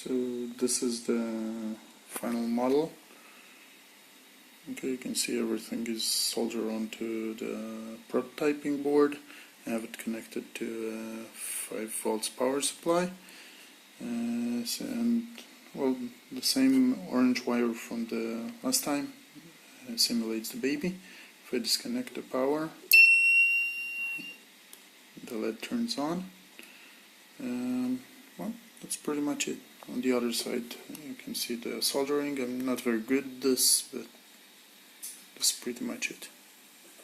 So this is the final model. Okay, you can see everything is soldered onto the prototyping board. I have it connected to a 5 volts power supply, and well, the same orange wire from the last time simulates the baby. If I disconnect the power, the LED turns on. Well, that's pretty much it. On the other side you can see the soldering. I'm not very good at this, but that's pretty much it.